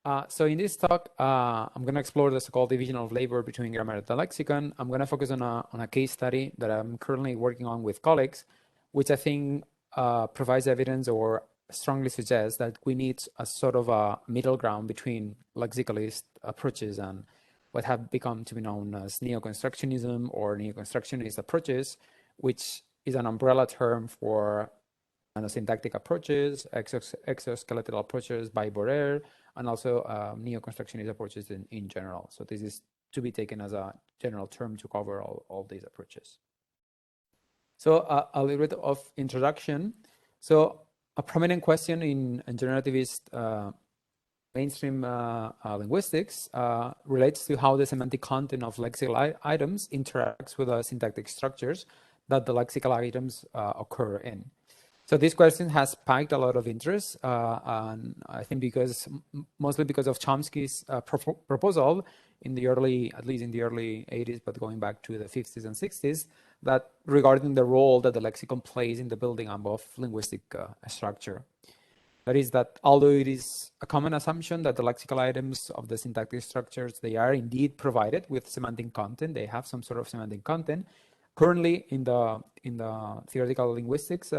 So in this talk, I'm going to explore the so-called division of labor between grammar and the lexicon. I'm going to focus on a case study that I'm currently working on with colleagues, which I think provides evidence or strongly suggests that we need a sort of a middle ground between lexicalist approaches and what have become to be known as neoconstructionism or neoconstructionist approaches, which is an umbrella term for syntactic approaches, exoskeletal approaches by Borer, and also neoconstructionist approaches in general. So this is to be taken as a general term to cover all these approaches. So a little bit of introduction. So a prominent question in generativist mainstream linguistics relates to how the semantic content of lexical items interacts with the syntactic structures that the lexical items occur in. So this question has spiked a lot of interest, and I think mostly because of Chomsky's proposal in the at least in the early 80s, but going back to the 50s and 60s, that regarding the role that the lexicon plays in the building up of linguistic structure. That is that although it is a common assumption that the lexical items of the syntactic structures, they are indeed provided with semantic content, they have some sort of semantic content. Currently, in the theoretical linguistics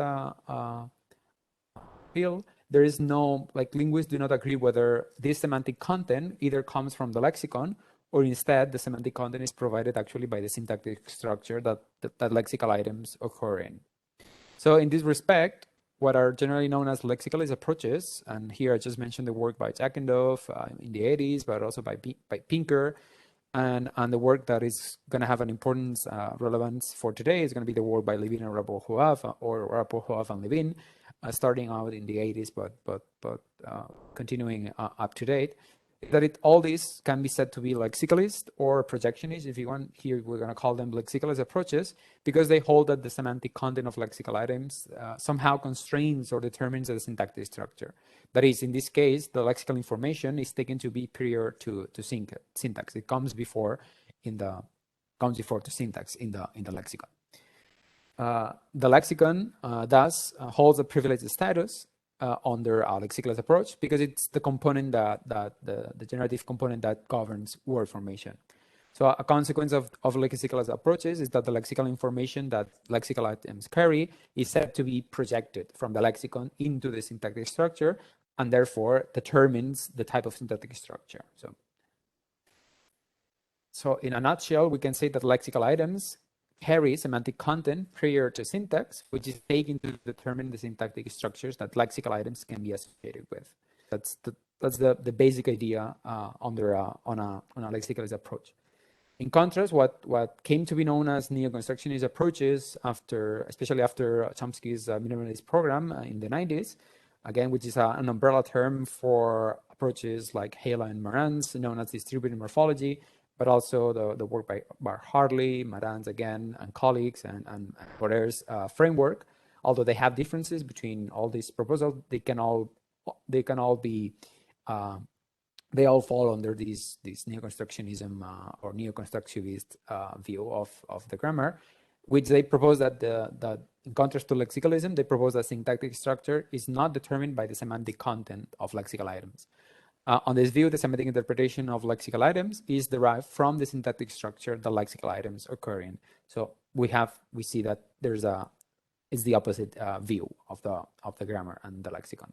field, there is no, linguists do not agree whether this semantic content either comes from the lexicon or instead the semantic content is provided actually by the syntactic structure that lexical items occur in. So in this respect, what are generally known as lexicalist approaches, and here I just mentioned the work by Alexiadou in the 80s, but also by Pinker, and the work that is going to have an important relevance for today is going to be the work by Levin and Rappaport Hovav and Levin, starting out in the 80s, but continuing up to date. That all these can be said to be lexicalist or projectionist, if you want. Here we're going to call them lexicalist approaches because they hold that the semantic content of lexical items somehow constrains or determines the syntactic structure. That is, in this case, the lexical information is taken to be prior to syntax. It comes before to syntax in the lexicon. The lexicon thus holds a privileged status under a lexicalist approach because it's the component the generative component that governs word formation. So a consequence of lexicalist approaches is that the lexical information that lexical items carry is said to be projected from the lexicon into the syntactic structure and therefore determines the type of syntactic structure. So in a nutshell, we can say that lexical items carry semantic content prior to syntax, which is taken to determine the syntactic structures that lexical items can be associated with. That's the basic idea on a lexicalist approach. In contrast, what came to be known as neoconstructionist approaches especially after Chomsky's minimalist program in the 90s, again, which is an umbrella term for approaches like Hela and Maran's, known as distributed morphology, but also the work by Harley, Maran's again, and colleagues, and Borer's framework. Although they have differences between all these proposals, they all fall under this neoconstructionism or neoconstructivist view of the grammar, which they propose that in contrast to lexicalism, they propose that syntactic structure is not determined by the semantic content of lexical items. On this view, the semantic interpretation of lexical items is derived from the syntactic structure that lexical items occur in. So we see that it's the opposite view of the grammar and the lexicon.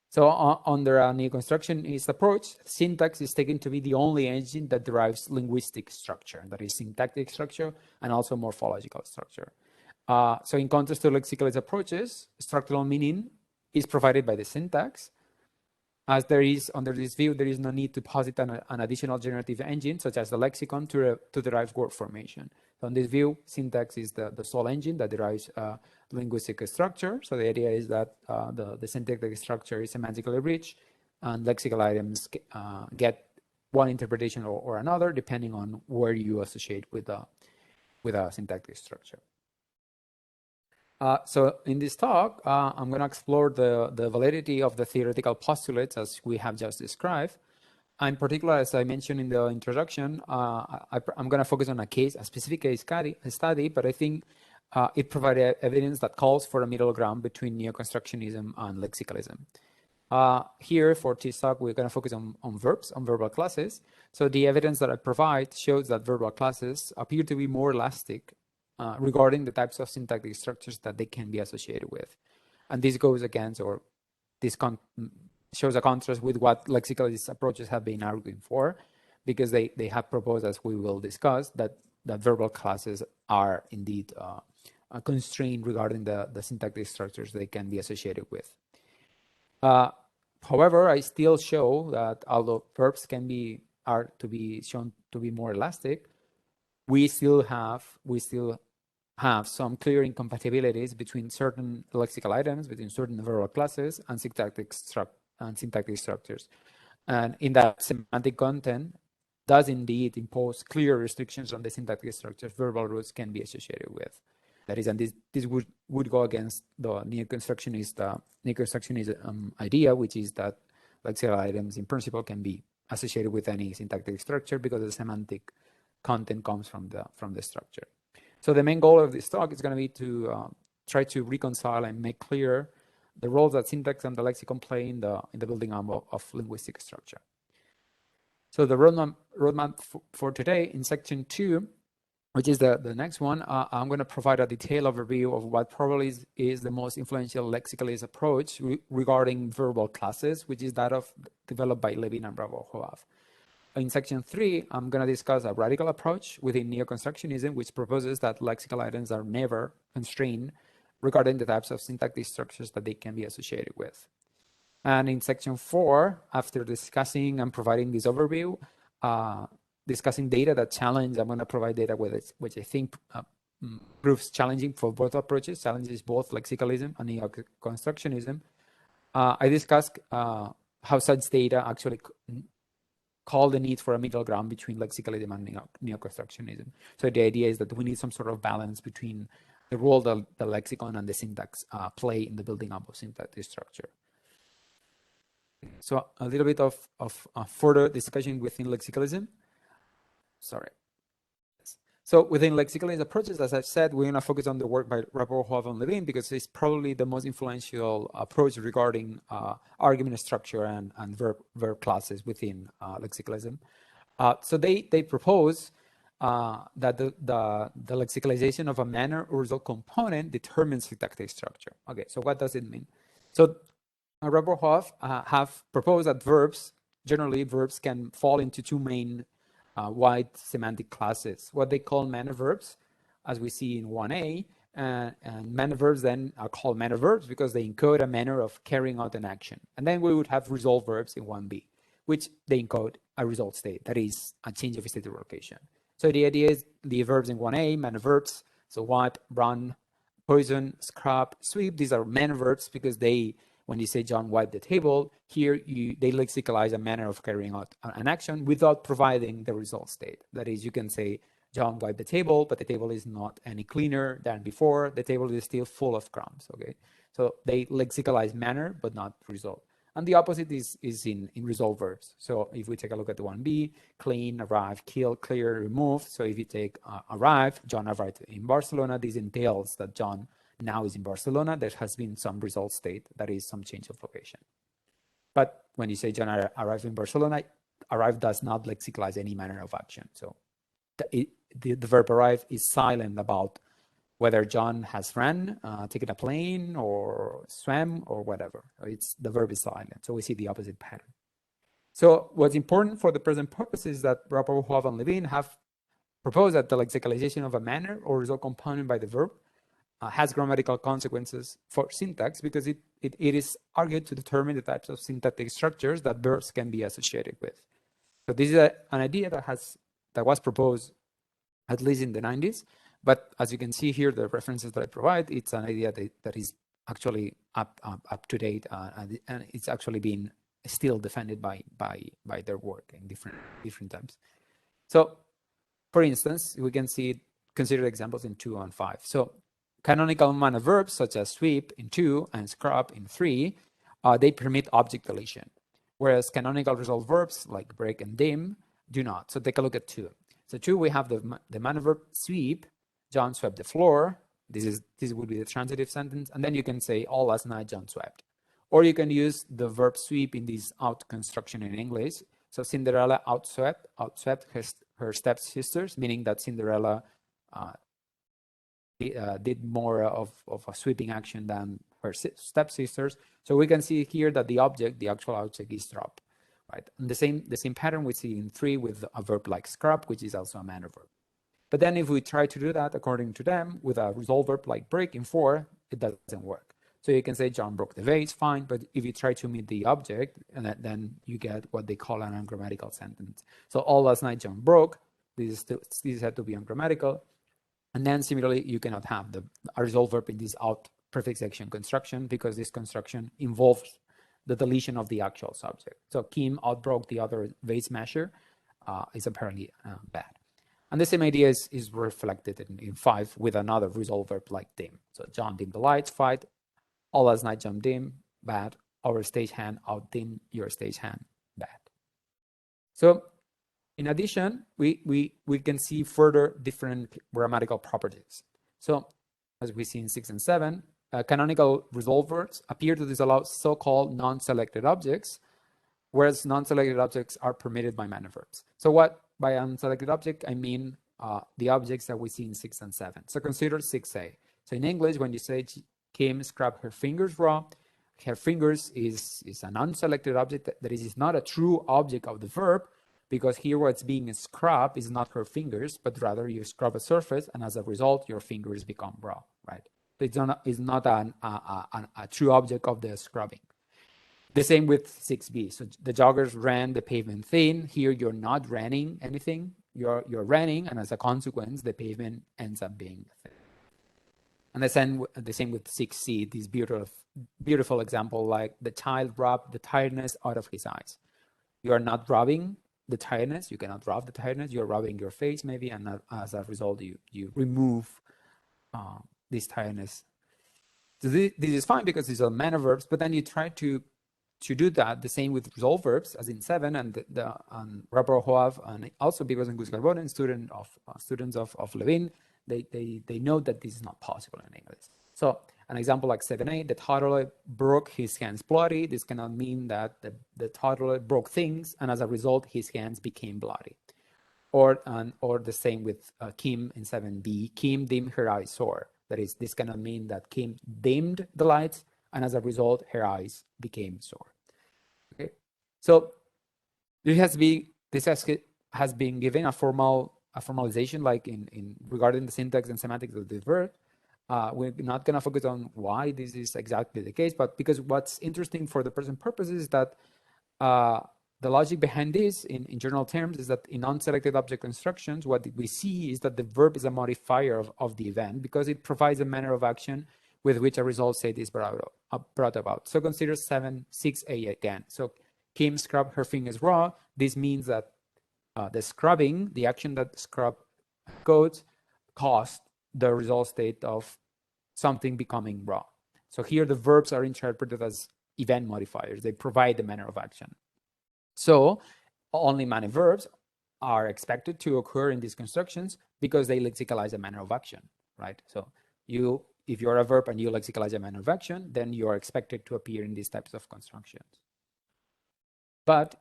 So under a neoconstructionist approach, syntax is taken to be the only engine that derives linguistic structure, that is syntactic structure and also morphological structure. So in contrast to lexicalist approaches, structural meaning is provided by the syntax. As there is, under this view, there is no need to posit an additional generative engine, such as the lexicon, to derive word formation. So in this view, syntax is the sole engine that derives linguistic structure. So the idea is that the syntactic structure is semantically rich, and lexical items get one interpretation or another, depending on where you associate with a syntactic structure. So in this talk, I'm going to explore the validity of the theoretical postulates as we have just described. In particular, as I mentioned in the introduction, I'm going to focus on a specific case study, but I think it provided evidence that calls for a middle ground between neoconstructionism and lexicalism. Here for this talk, we're going to focus on verbs, on verbal classes. So the evidence that I provide shows that verbal classes appear to be more elastic regarding the types of syntactic structures that they can be associated with. And this goes against, or this shows a contrast with what lexicalist approaches have been arguing for, because they have proposed, as we will discuss, that verbal classes are indeed constrained regarding the syntactic structures they can be associated with. However, I still show that although verbs are to be shown to be more elastic, we still have some clear incompatibilities between certain lexical items, between certain verbal classes and syntactic structures. And in that, semantic content does indeed impose clear restrictions on the syntactic structures verbal roots can be associated with. That is, and this would go against the neoconstructionist idea, which is that lexical items in principle can be associated with any syntactic structure because the semantic content comes from the structure. So the main goal of this talk is going to be to try to reconcile and make clear the roles that syntax and the lexicon play in the building up of linguistic structure. So the roadmap for today in section 2, which is the next one, I'm going to provide a detailed overview of what probably is the most influential lexicalist approach regarding verbal classes, which is that of developed by Levin and Rappaport Hovav. In section 3, I'm going to discuss a radical approach within neoconstructionism, which proposes that lexical items are never constrained regarding the types of syntactic structures that they can be associated with. And in section 4, after discussing and providing this overview, discussing data that challenge, I'm going to provide data with it, which I think proves challenging for both approaches, challenges both lexicalism and neoconstructionism. I discussed how such data actually call the need for a middle ground between lexicalism and neoconstructionism. So the idea is that we need some sort of balance between the role that the lexicon and the syntax play in the building up of syntactic structure. So a little bit of further discussion within lexicalism. Sorry. So within lexicalist approaches, as I've said, we're going to focus on the work by Rappaport Hovav and Levin because it's probably the most influential approach regarding argument structure and verb classes within lexicalism. So they propose that the lexicalization of a manner or result component determines syntactic structure. Okay, so what does it mean? So Rappaport Hovav have proposed that generally verbs can fall into two main wide semantic classes, what they call manner verbs, as we see in 1a, and manner verbs then are called manner verbs because they encode a manner of carrying out an action. And then we would have result verbs in 1b, which they encode a result state, that is a change of state or location. So the idea is the verbs in 1a, manner verbs, so wipe, run, poison, scrap, sweep, these are manner verbs because when you say John wiped the table, here they lexicalize a manner of carrying out an action without providing the result state. That is, you can say John wiped the table, but the table is not any cleaner than before. The table is still full of crumbs. Okay, so they lexicalize manner but not result. And the opposite is in result verbs. So if we take a look at the 1b, clean, arrive, kill, clear, remove. So if you take arrive, John arrived in Barcelona, this entails that John now is in Barcelona. There has been some result state, that is some change of location. But when you say John arrived in Barcelona, arrive does not lexicalize any manner of action. So the verb arrive is silent about whether John has ran, taken a plane or swam or whatever. The verb is silent. So we see the opposite pattern. So what's important for the present purpose is that Rappaport, Hovav, and Levin have proposed that the lexicalization of a manner or result component by the verb has grammatical consequences for syntax because it is argued to determine the types of syntactic structures that verbs can be associated with. So this is an idea that was proposed at least in the 90s, but as you can see here, the references that I provide, it's an idea that is actually up to date, and it's actually being still defended by their work in different times. So, for instance, we can consider examples in 2 and 5. So canonical manner verbs such as sweep in 2 and scrub in 3, they permit object deletion, whereas canonical result verbs like break and dim do not. So take a look at 2. So 2, we have the manner verb sweep. John swept the floor. This would be the transitive sentence, and then you can say all last night John swept, Or you can use the verb sweep in this out construction in English. So Cinderella outswept her stepsisters, meaning that Cinderella did more of a sweeping action than her stepsisters. So we can see here that the actual object is drop, right? And the same pattern we see in 3 with a verb like scrub, which is also a manner verb. But then if we try to do that according to them with a resolved verb like break in 4, it doesn't work. So you can say John broke the vase, fine, but if you try to meet the object, and then you get what they call an ungrammatical sentence. So all last night John broke, this had to be ungrammatical. And then similarly, you cannot have a resolved verb in this out prefix action construction because this construction involves the deletion of the actual subject. So Kim outbroke the other vase smasher is apparently bad. And the same idea is reflected in 5 with another resolved verb like dim. So John dimmed the lights, fight. All last night John dim, bad. Our stagehand out dim, your stagehand, bad. So in addition, we can see further different grammatical properties. So as we see in 6 and 7, canonical resolved verbs appear to disallow so-called non-selected objects, whereas non-selected objects are permitted by manner verbs. So what by unselected object, I mean the objects that we see in 6 and 7. So consider 6a. So in English, when you say Kim scrubbed her fingers raw, her fingers is an unselected object that is not a true object of the verb, because here what's being scrubbed is not her fingers, but rather you scrub a surface, and as a result, your fingers become raw, right? So it's not a true object of the scrubbing. The same with 6b. So the joggers ran the pavement thin. Here you're not running anything. You're running, and as a consequence, the pavement ends up being thin. And the same with 6c, this beautiful example, like the child rubbed the tiredness out of his eyes. You are not rubbing the tiredness. You cannot rub the tiredness. You're rubbing your face maybe, and as a result, you remove this tiredness. So this is fine because these are manner verbs, but then you try to do that the same with resolved verbs as in 7 and Rappaport Hovav and also Bibas and Guscarbon and students of Levin, they know that this is not possible in English. So an example like 7a, the toddler broke his hands bloody. This cannot mean that the toddler broke things and as a result his hands became bloody. Or the same with Kim in 7b, Kim dimmed her eyes sore. That is, this cannot mean that Kim dimmed the lights and as a result her eyes became sore. Okay, so this has been given a formalization like in regarding the syntax and semantics of the verb. We're not going to focus on why this is exactly the case, but because what's interesting for the present purposes is that the logic behind this in general terms is that in non-selected object constructions, what we see is that the verb is a modifier of the event because it provides a manner of action with which a result state is brought about. So consider 6a again. So Kim scrubbed her fingers raw. This means that the scrubbing, the action that scrub codes, caused the result state of something becoming raw. So here the verbs are interpreted as event modifiers. They provide the manner of action. So only manner verbs are expected to occur in these constructions because they lexicalize a manner of action, right? So if you're a verb and you lexicalize a manner of action, then you are expected to appear in these types of constructions. But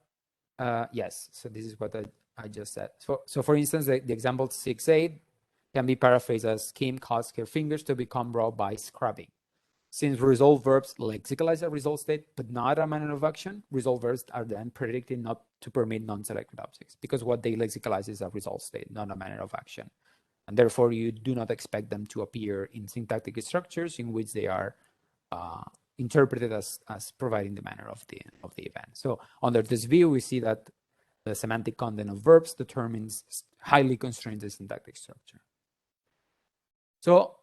yes, so this is what I just said. So for instance, the example 6a can be paraphrased as Kim caused her fingers to become raw by scrubbing. Since resolved verbs lexicalize a result state, but not a manner of action, resolved verbs are then predicted not to permit non-selected objects because what they lexicalize is a result state, not a manner of action. And therefore, you do not expect them to appear in syntactic structures in which they are interpreted as providing the manner of the event. So under this view, we see that the semantic content of verbs highly constrains the syntactic structure. So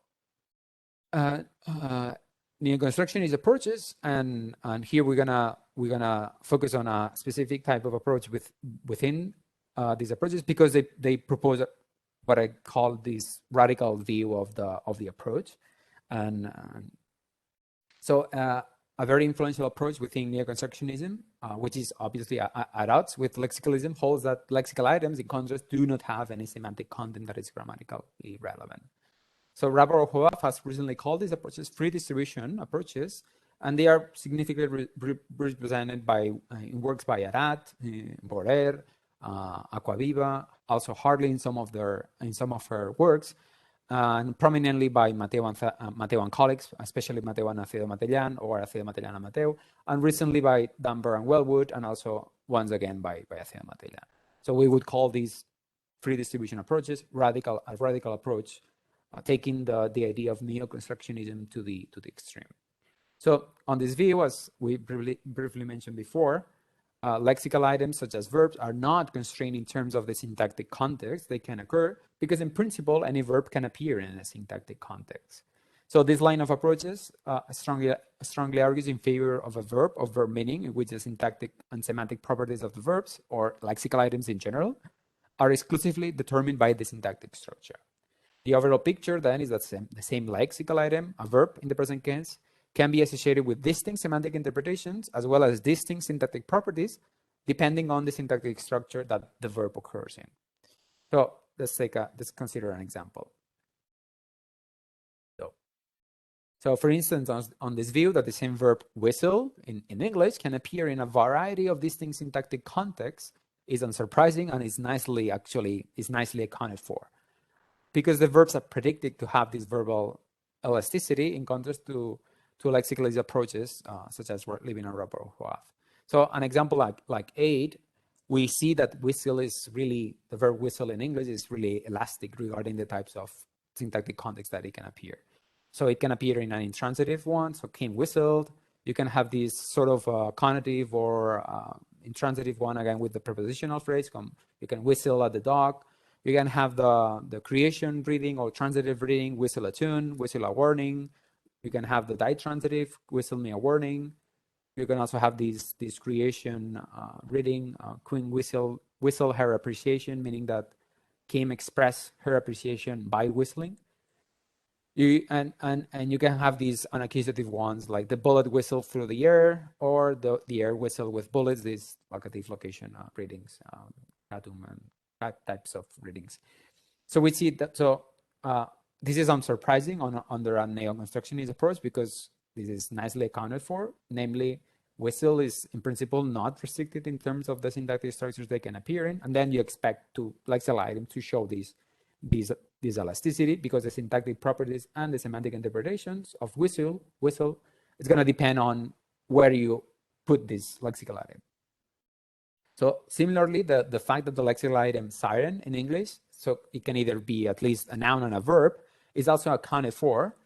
neoconstructionist approaches, and here we're gonna focus on a specific type of approach within these approaches because they propose what I call this radical view of the approach, and so a very influential approach within neoconstructionism, which is obviously at odds with lexicalism, holds that lexical items, in contrast, do not have any semantic content that is grammatically relevant. So Rappaport Hovav has recently called these approaches free distribution approaches, And they are significantly represented by in works by Arat, Borrer, Acquaviva, also Harley in some of her works, and prominently by Mateu and colleagues, especially Mateu and Acedo Matellan, or Acedo Matellan and Mateu, and recently by Dunbar and Wellwood, and also once again by Acedo Matellan. So we would call these free distribution approaches a radical approach, taking the idea of neoconstructionism to the extreme. So on this view, as we briefly mentioned before, lexical items such as verbs are not constrained in terms of the syntactic context. They can occur because in principle, any verb can appear in a syntactic context. So this line of approaches strongly argues in favor of a verb of verb meaning, in which the syntactic and semantic properties of the verbs, or lexical items in general, are exclusively determined by the syntactic structure. The overall picture then is that the same lexical item, a verb in the present case, can be associated with distinct semantic interpretations as well as distinct syntactic properties, depending on the syntactic structure that the verb occurs in. So let's consider an example. So for instance, on this view that the same verb whistle in English can appear in a variety of distinct syntactic contexts is unsurprising and is nicely accounted for, because the verbs are predicted to have this verbal elasticity in contrast to lexicalist approaches such as Levin and Rappaport Hovav. So an example like aid, we see that whistle is really, the verb whistle in English is really elastic regarding the types of syntactic context that it can appear. So it can appear in an intransitive one, so Kim whistled. You can have this sort of connotative or intransitive one, again, with the prepositional phrase. You can whistle at the dog. You can have the creation reading or transitive reading, whistle a tune, whistle a warning. You can have the ditransitive, whistle me a warning. You can also have this creation reading, Queen whistle her appreciation, meaning that Kim expressed her appreciation by whistling. And you can have these unaccusative ones like the bullet whistle through the air, or the air whistle with bullets, these locative location readings, and types of readings. So we see that, this is unsurprising under a neoconstructionist approach, because this is nicely accounted for. Namely, whistle is in principle not restricted in terms of the syntactic structures they can appear in, and then you expect to lexical item to show this elasticity, because the syntactic properties and the semantic interpretations of whistle is going to depend on where you put this lexical item. So similarly, the fact that the lexical item siren in English, so it can either be at least a noun and a verb, is also accounted for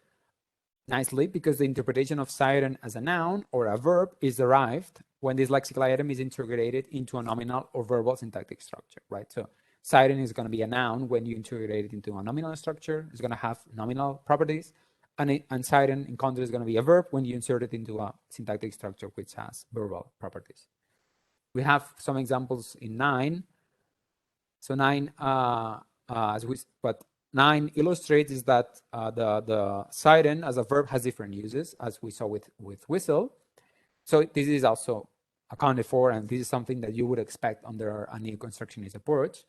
nicely, because the interpretation of siren as a noun or a verb is derived when this lexical item is integrated into a nominal or verbal syntactic structure, right? So siren is going to be a noun when you integrate it into a nominal structure. It's going to have nominal properties, and siren in contrast is going to be a verb when you insert it into a syntactic structure which has verbal properties. We have some examples in 9. So 9, what 9 illustrates is that the siren as a verb has different uses, as we saw with whistle. So this is also accounted for, and this is something that you would expect under a neoconstructionist approach,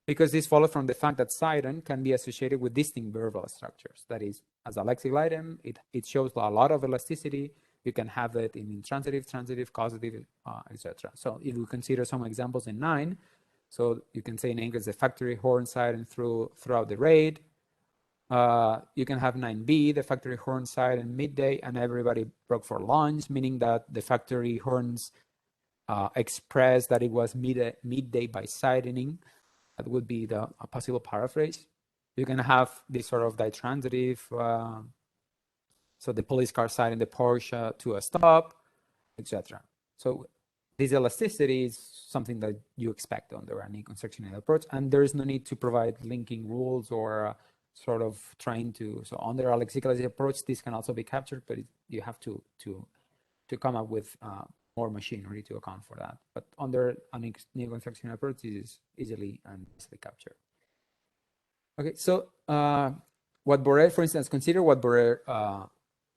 because this follows from the fact that siren can be associated with distinct verbal structures. That is, as a lexical item, it shows a lot of elasticity. You can have it in intransitive, transitive, causative, etc. So if we consider some examples in 9, so you can say in English, the factory horn siren throughout the raid. You can have 9b, the factory horn siren midday, and everybody broke for lunch, meaning that the factory horns expressed that it was midday by sirening. That would be a possible paraphrase. You can have this sort of ditransitive, so the police car siren the Porsche to a stop, etc. So this elasticity is something that you expect under a neoconstructionist approach, and there is no need to provide linking rules or sort of trying to. So under a lexicalist approach, this can also be captured, but you have to come up with more machinery to account for that. But under a neoconstructionist approach, this is easily and easily captured. Okay, so what Borrer, for instance, consider what Borrer,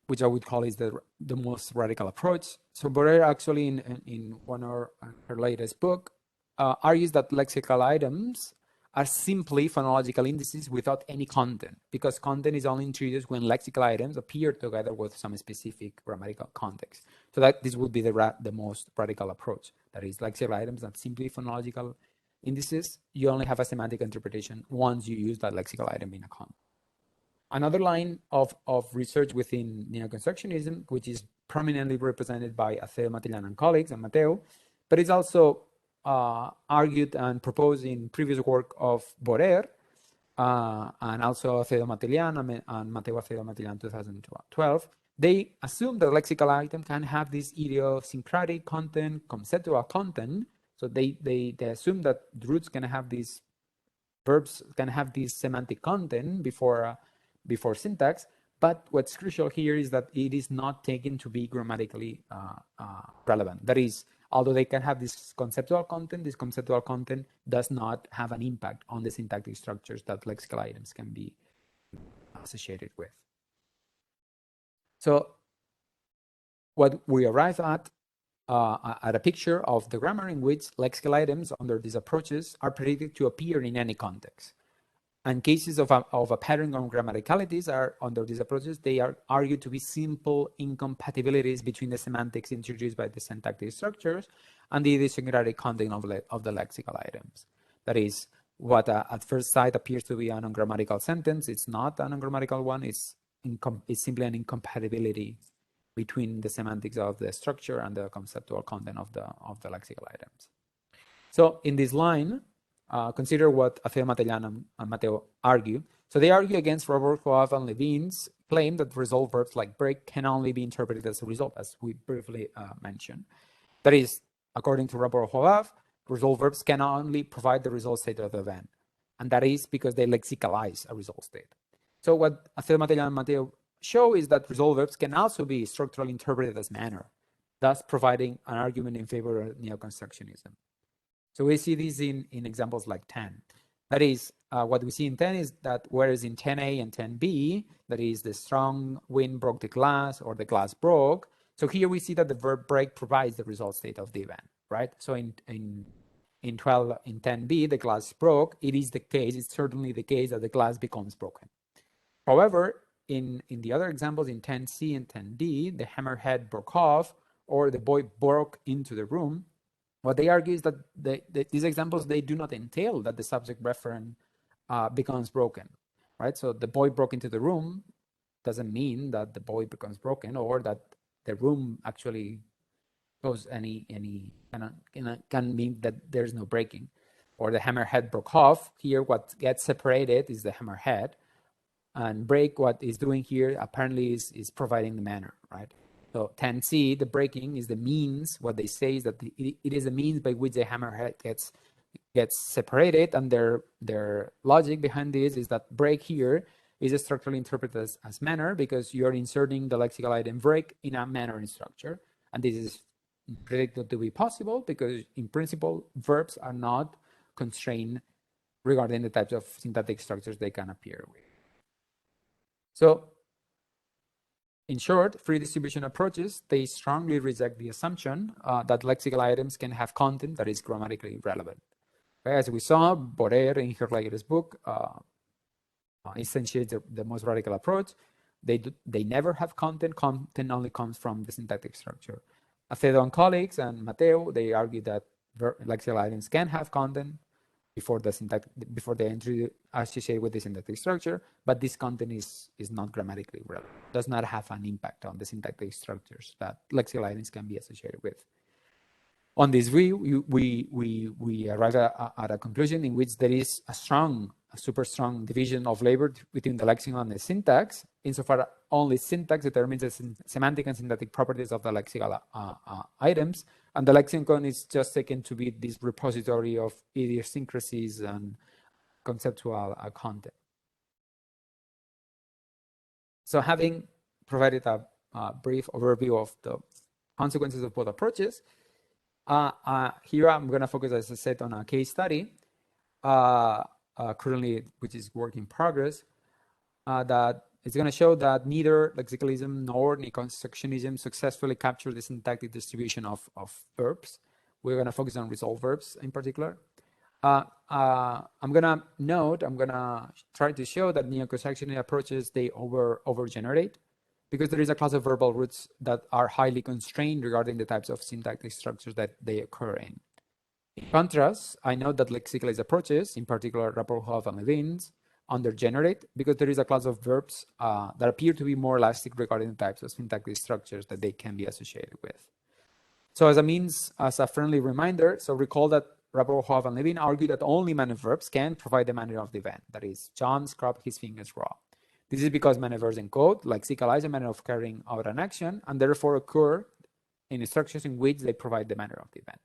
which I would call is the most radical approach. So Borrer actually in one of her latest book argues that lexical items are simply phonological indices without any content, because content is only introduced when lexical items appear together with some specific grammatical context. So that this would be the most radical approach. That is, lexical items are simply phonological indices. You only have a semantic interpretation once you use that lexical item in a context. Another line of research within neoconstructionism, which is prominently represented by Aceo Matellán and colleagues, and Mateo, but it's also argued and proposed in previous work of Borer, and also Aceo Matellán and Mateo Aceo Matellán 2012. They assume that lexical item can have this idiosyncratic content, conceptual content. So they assume that roots can have these verbs can have this semantic content before syntax. But what's crucial here is that it is not taken to be grammatically relevant. That is, although they can have this conceptual content does not have an impact on the syntactic structures that lexical items can be associated with. So what we arrive at a picture of the grammar in which lexical items under these approaches are predicted to appear in any context. And cases of a pattern on grammaticalities are, under these approaches, they are argued to be simple incompatibilities between the semantics introduced by the syntactic structures and the idiosyncratic content of the lexical items. That is, what at first sight appears to be an ungrammatical sentence, it's not an ungrammatical one, it's simply an incompatibility between the semantics of the structure and the conceptual content of the lexical items. So in this line, consider what Aceo Matellán and Mateo argue. So they argue against Rappaport Hovav and Levin's claim that resolved verbs like break can only be interpreted as a result, as we briefly mentioned. That is, according to Rappaport Hovav, resolved verbs can only provide the result state of the event. And that is because they lexicalize a result state. So what Aceo Matellán and Mateo show is that resolved verbs can also be structurally interpreted as manner, thus providing an argument in favor of neoconstructionism. So we see this in examples like 10. That is, what we see in 10 is that whereas in 10a and 10b, that is the strong wind broke the glass or the glass broke. So here we see that the verb break provides the result state of the event, right? So in 10b, the glass broke. It is the case, it's certainly the case that the glass becomes broken. However, in the other examples, in 10c and 10d, the hammerhead broke off or the boy broke into the room. What they argue is that these examples, they do not entail that the subject referent becomes broken, right? So the boy broke into the room doesn't mean that the boy becomes broken or that the room actually goes can mean that there's no breaking. Or the hammerhead broke off. Here, what gets separated is the hammerhead. And break, what is doing here apparently is providing the manner, right? So 10c, the breaking is the means. What they say is that it is a means by which the hammerhead gets separated, and their logic behind this is that break here is structurally interpreted as manner because you're inserting the lexical item break in a manner structure, and this is predicted to be possible because in principle verbs are not constrained regarding the types of syntactic structures they can appear with. So in short, free distribution approaches, they strongly reject the assumption that lexical items can have content that is grammatically relevant. Okay, as we saw, Borer in her latest book instantiates the most radical approach. They never have content. Content only comes from the syntactic structure. Acedo and colleagues and Mateo, they argue that lexical items can have content before they enter associated with the syntactic structure, but this content is not grammatically relevant, does not have an impact on the syntactic structures that lexical items can be associated with. On this view, we arrive at a conclusion in which there is a super strong division of labor between the lexicon and the syntax, insofar only syntax determines the semantic and syntactic properties of the lexical items, and the lexicon is just taken to be this repository of idiosyncrasies and conceptual content. So having provided a brief overview of the consequences of both approaches, here I'm going to focus, as I said, on a case study, currently, which is work in progress, that is going to show that neither lexicalism nor neoconstructionism successfully capture the syntactic distribution of verbs. We're going to focus on resolved verbs in particular. I'm gonna try to show that neoconstructionist approaches, they over-generate, because there is a class of verbal roots that are highly constrained regarding the types of syntactic structures that they occur in. In contrast, I know that lexicalist approaches, in particular Rappaport Hovav and Levin's, undergenerate because there is a class of verbs that appear to be more elastic regarding the types of syntactic structures that they can be associated with. So as a friendly reminder, so recall that Rappaport Hovav and Levin argue that only manner verbs can provide the manner of the event. That is, John scrubbed his fingers raw. This is because manner verbs encode, lexicalize a manner of carrying out an action, and therefore occur in structures in which they provide the manner of the event.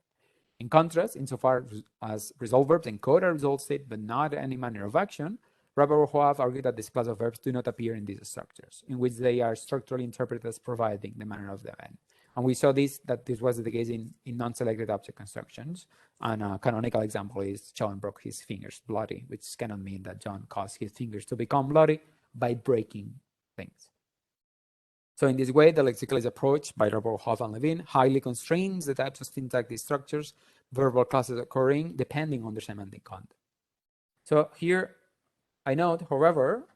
In contrast, insofar as resolved verbs encode a result state but not any manner of action, Rappaport Hovav argued that this class of verbs do not appear in these structures, in which they are structurally interpreted as providing the manner of the event. And we saw that this was the case in non-selected object constructions. And a canonical example is John broke his fingers bloody, which cannot mean that John caused his fingers to become bloody by breaking things. So in this way, the lexicalist approach by Rappaport Hovav and Levin highly constrains the types of syntactic structures verbal classes occurring depending on their semantic content. So here I note, however,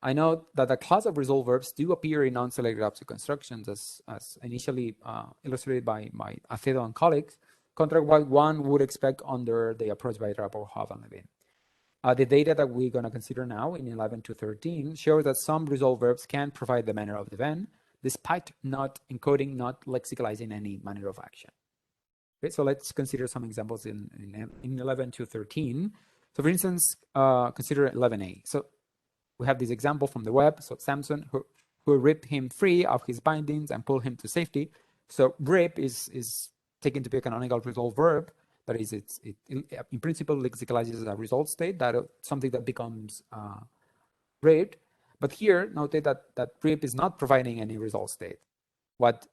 I note that a class of resolved verbs do appear in non-selected object constructions as initially illustrated by Acedo and colleagues, contrary to what one would expect under the approach by Rappaport Hovav and Levin. The data that we're going to consider now in 11 to 13 shows that some resolved verbs can provide the manner of the event, despite not encoding, not lexicalizing any manner of action. Okay, so let's consider some examples in 11 to 13. So for instance, consider 11a. So we have this example from the web. So Samson, who ripped him free of his bindings and pulled him to safety. So rip is taken to be a canonical resolved verb. That is, it in principle lexicalizes a result state, that something that becomes ripped. But here, note that rip is not providing any result state. What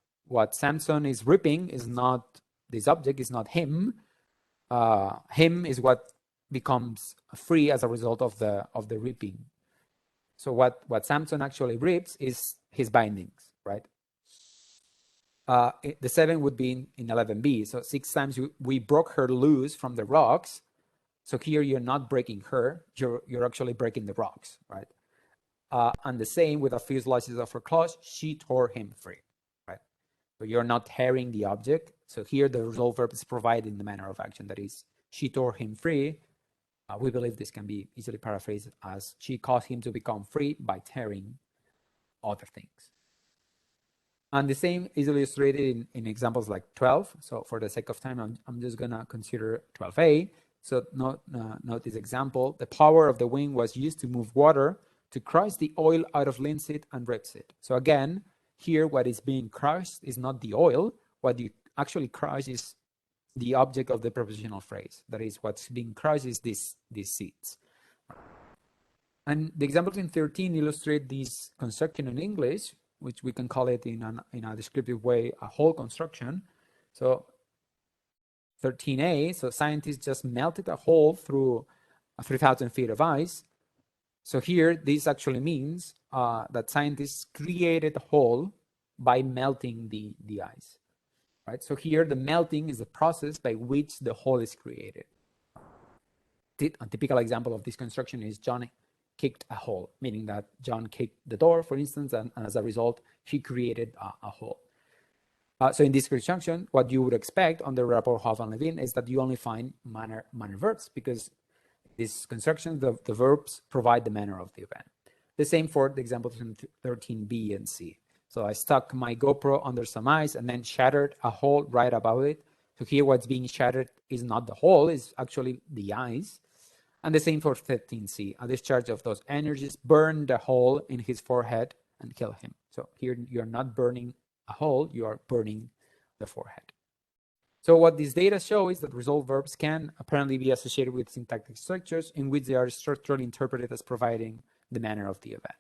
Samson is ripping is not this object, is not him. Him is what becomes free as a result of the ripping. So what Samson actually rips is his bindings, right? The 7 would be in 11b. So 6 times we broke her loose from the rocks. So here you're not breaking her, you're actually breaking the rocks, right? And the same with a few slices of her clothes, she tore him free, right? So you're not tearing the object. So here the resolved verb is providing the manner of action, that is, she tore him free. We believe this can be easily paraphrased as she caused him to become free by tearing other things. And the same is illustrated in examples like 12. So for the sake of time, I'm just going to consider 12a. So note this example. The power of the wind was used to move water to crush the oil out of linseed and rapeseed. So again, here what is being crushed is not the oil. What you actually crush is the object of the prepositional phrase. That is, what's being crushed is these seeds. And the examples in 13 illustrate this construction in English, which we can call it in a descriptive way, a whole construction. So 13a, so scientists just melted a hole through 3,000 feet of ice. So here, this actually means that scientists created a hole by melting the ice, right? So here, the melting is the process by which the hole is created. A typical example of this construction is John kicked a hole, meaning that John kicked the door, for instance, and as a result, he created a hole. So in this conjunction, what you would expect under Rappaport Hovav and Levin is that you only find manner verbs, because this construction, the verbs provide the manner of the event. The same for the examples in 13b and c. So I stuck my GoPro under some ice and then shattered a hole right above it. So here what's being shattered is not the hole, it's actually the ice. And the same for 13c. A discharge of those energies burned the hole in his forehead and killed him. So here you're not burning a hole, you are burning the forehead. So what these data show is that resolved verbs can apparently be associated with syntactic structures in which they are structurally interpreted as providing the manner of the event.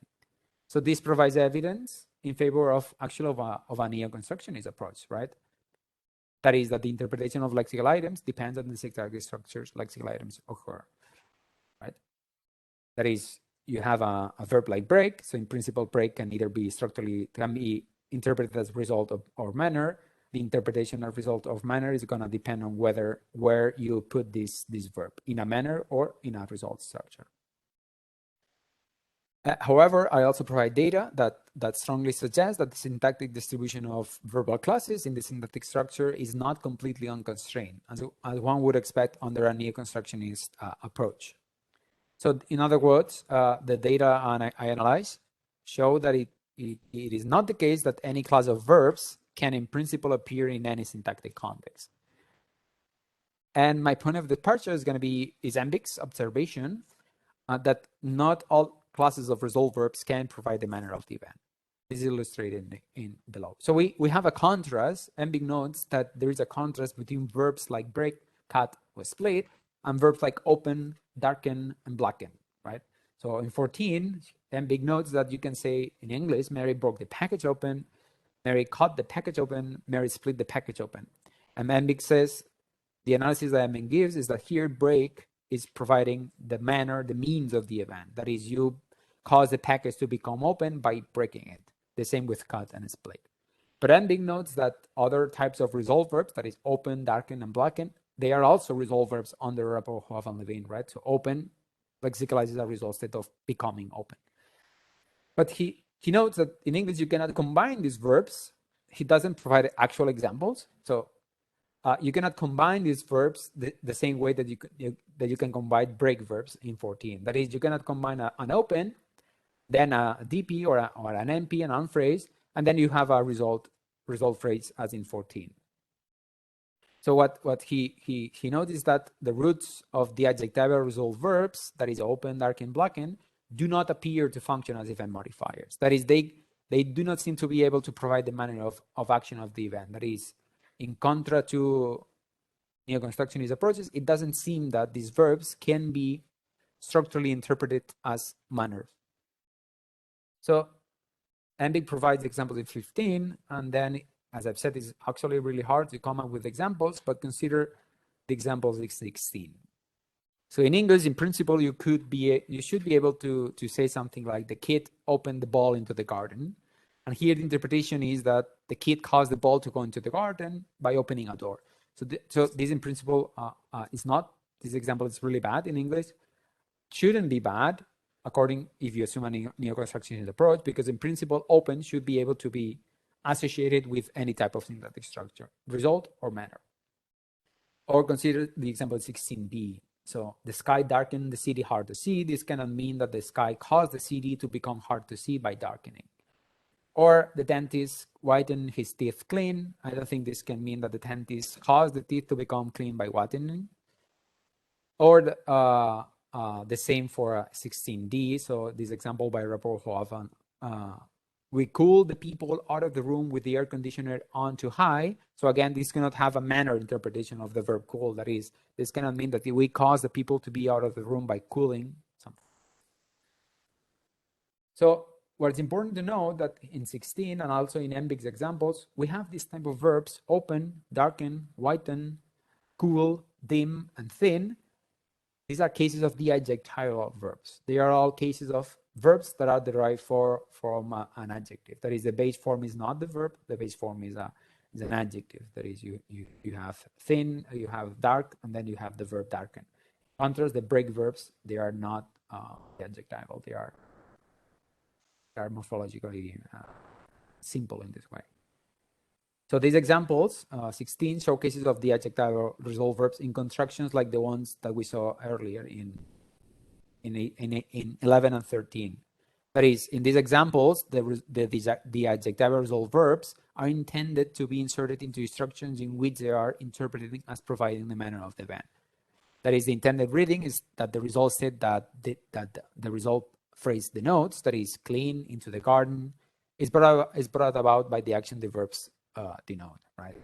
So this provides evidence in favor of actually of a neoconstructionist approach, right? That is, that the interpretation of lexical items depends on the syntactic structures lexical items occur, right? That is, you have a verb like break. So in principle, break can either be structurally, can be interpreted as result of or manner. the interpretation of result of manner is going to depend on where you put this verb, in a manner or in a result structure. However, I also provide data that strongly suggests that the syntactic distribution of verbal clauses in the syntactic structure is not completely unconstrained, as one would expect under a neoconstructionist approach. So in other words, the data I analyze show that it is not the case that any class of verbs can in principle appear in any syntactic context. And my point of departure is going to be Embick's observation that not all classes of resolved verbs can provide the manner of the event. This is illustrated in below. So we have a contrast. Embick notes that there is a contrast between verbs like break, cut, or split, and verbs like open, darken, and blacken, right? So in 14, Embick notes that you can say in English, Mary broke the package open, Mary cut the package open, Mary split the package open. And Embick says, the analysis that Embick gives is that here break is providing the manner, the means of the event. That is, you cause the package to become open by breaking it. The same with cut and split. But Embick notes that other types of resolved verbs, that is open, darken, and blacken, they are also resolved verbs under Rappaport Hovav and Levin, right? So open lexicalizes a result state of becoming open. But he notes that in English you cannot combine these verbs. He doesn't provide actual examples. So you cannot combine these verbs the same way that you can combine break verbs in 14. That is, you cannot combine an open, then a DP or an NP, an unphrase, and then you have a result phrase as in 14. So what he noticed that the roots of the adjectival resolved verbs, that is open, darken, blacken, do not appear to function as event modifiers. That is, they do not seem to be able to provide the manner of action of the event. That is, in contra to neoconstructionist approaches, it doesn't seem that these verbs can be structurally interpreted as manners. So Embick provides examples in 15, and then, as I've said, it's actually really hard to come up with examples, but consider the examples in 16. So in English, in principle, you should be able to say something like the kid opened the ball into the garden. And here the interpretation is that the kid caused the ball to go into the garden by opening a door. So this in principle is not, this example is really bad in English. Shouldn't be bad, according, if you assume a neoconstructionist approach, because in principle, open should be able to be associated with any type of syntactic structure, result or manner. Or consider the example 16b. So the sky darkened the city hard to see. This cannot mean that the sky caused the city to become hard to see by darkening. Or the dentist whitened his teeth clean. I don't think this can mean that the dentist caused the teeth to become clean by whitening. Or the same for 16d. So this example by Rappaport Hovav. We cooled the people out of the room with the air conditioner on to high. So again, this cannot have a manner interpretation of the verb cool. That is, this cannot mean that we cause the people to be out of the room by cooling something. So what's important to know that in 16 and also in Embick's examples, we have this type of verbs: open, darken, whiten, cool, dim, and thin. These are cases of the adjectival verbs. They are all cases of verbs that are derived from an adjective. That is, the base form is not the verb. The base form is an adjective. That is, you have thin, you have dark, and then you have the verb darken. Contrast, the break verbs, they are not adjectival. They are morphologically simple in this way. So these examples, 16, show cases of the adjectival resolved verbs in constructions like the ones that we saw earlier in 11 and 13. That is, in these examples, the adjectival resolved verbs are intended to be inserted into instructions in which they are interpreted as providing the manner of the event. That is, the intended reading is that the result said that the result phrase denotes, that is, clean into the garden, is brought about by the action the verbs denote, right?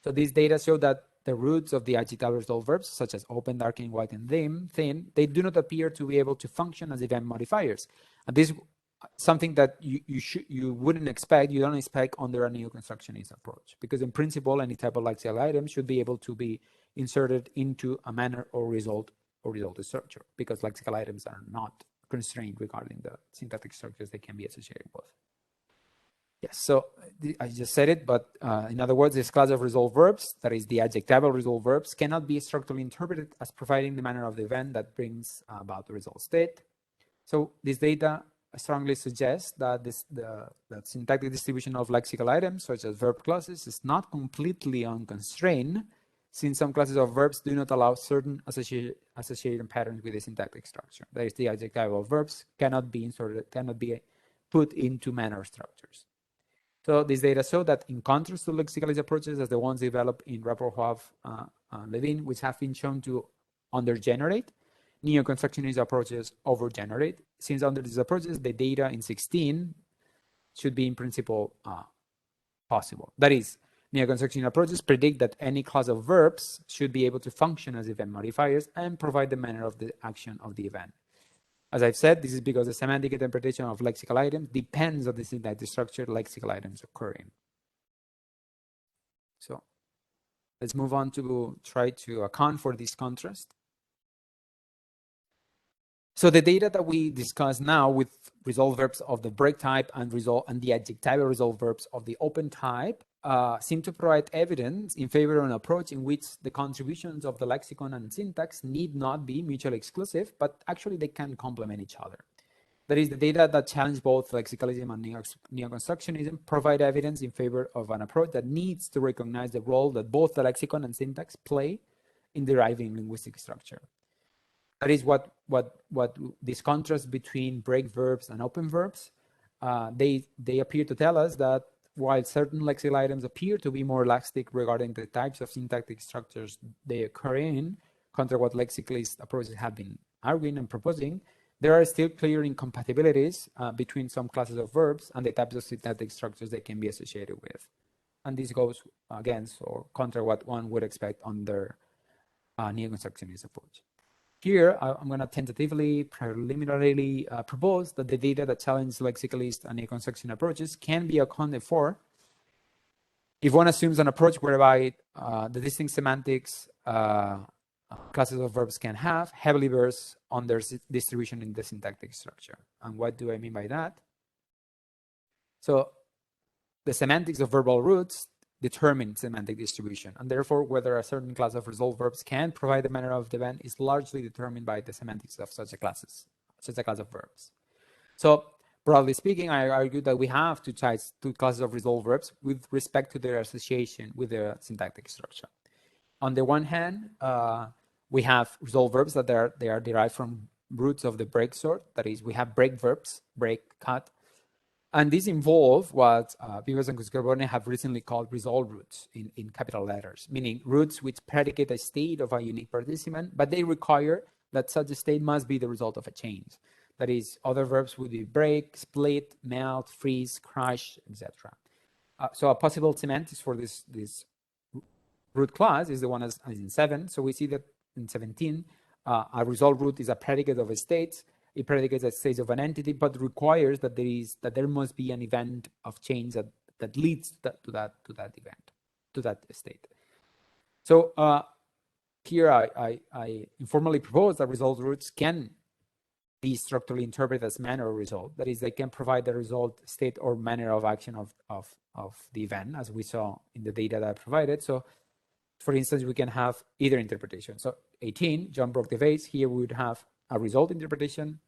So these data show that the roots of the adjectival resolved verbs, such as open, darken, whiten, dim, thin, they do not appear to be able to function as event modifiers. And this is something that you wouldn't expect, you don't expect under a neoconstructionist approach, because in principle, any type of lexical item should be able to be inserted into a manner or result structure, because lexical items are not constrained regarding the syntactic structures they can be associated with. Yes, so I just said it, but in other words, this class of resolved verbs, that is the adjectival resolved verbs, cannot be structurally interpreted as providing the manner of the event that brings about the result state. So this data strongly suggests that the syntactic distribution of lexical items, such as verb clauses, is not completely unconstrained, since some classes of verbs do not allow certain association patterns with the syntactic structure. That is, the adjectival verbs cannot be inserted, cannot be put into manner structures. So this data show that in contrast to lexicalist approaches as the ones developed in Rappaport Hovav and Levin, which have been shown to undergenerate, neoconstructionist approaches overgenerate. Since under these approaches, the data in 16 should be in principle possible. That is, neoconstructionist approaches predict that any class of verbs should be able to function as event modifiers and provide the manner of the action of the event. As I've said, this is because the semantic interpretation of lexical items depends on the syntactic structure lexical items occur in. So let's move on to try to account for this contrast. So the data that we discuss now with resolved verbs of the break type and the adjectival resolved verbs of the open type seem to provide evidence in favor of an approach in which the contributions of the lexicon and syntax need not be mutually exclusive, but actually they can complement each other. That is, the data that challenge both lexicalism and neoconstructionism provide evidence in favor of an approach that needs to recognize the role that both the lexicon and syntax play in deriving linguistic structure. That is what this contrast between break verbs and open verbs, they appear to tell us that while certain lexical items appear to be more elastic regarding the types of syntactic structures they occur in, contra what lexicalist approaches have been arguing and proposing, there are still clear incompatibilities between some classes of verbs and the types of syntactic structures they can be associated with. And this goes against or contra what one would expect under neoconstructionist approach. Here, I'm going to tentatively, preliminarily propose that the data that challenge lexicalist and neoconstruction approaches can be accounted for if one assumes an approach whereby the distinct semantics classes of verbs can have heavily bears on their distribution in the syntactic structure. And what do I mean by that? So the semantics of verbal roots determine semantic distribution, and therefore whether a certain class of resolved verbs can provide the manner of the event is largely determined by the semantics of such a class of verbs. So broadly speaking, I argue that we have two classes of resolved verbs with respect to their association with the syntactic structure. On the one hand, we have resolved verbs that they are derived from roots of the break sort. That is, we have break verbs, break, cut. And these involve what Vives and Cuscarbone have recently called resolved roots in capital letters, meaning roots which predicate a state of a unique participant, but they require that such a state must be the result of a change. That is, other verbs would be break, split, melt, freeze, crush, etc. So a possible semantics for this root class is the one as in 7. So we see that in 17, a resolved root is a predicate of a state. It predicates a state of an entity, but requires that there must be an event of change that leads to that event, to that state. So here I informally propose that resolved roots can be structurally interpreted as manner or result. That is, they can provide the result, state, or manner of action of the event, as we saw in the data that I provided. So for instance, we can have either interpretation. So 18, John broke the vase. Here we would have a result interpretation,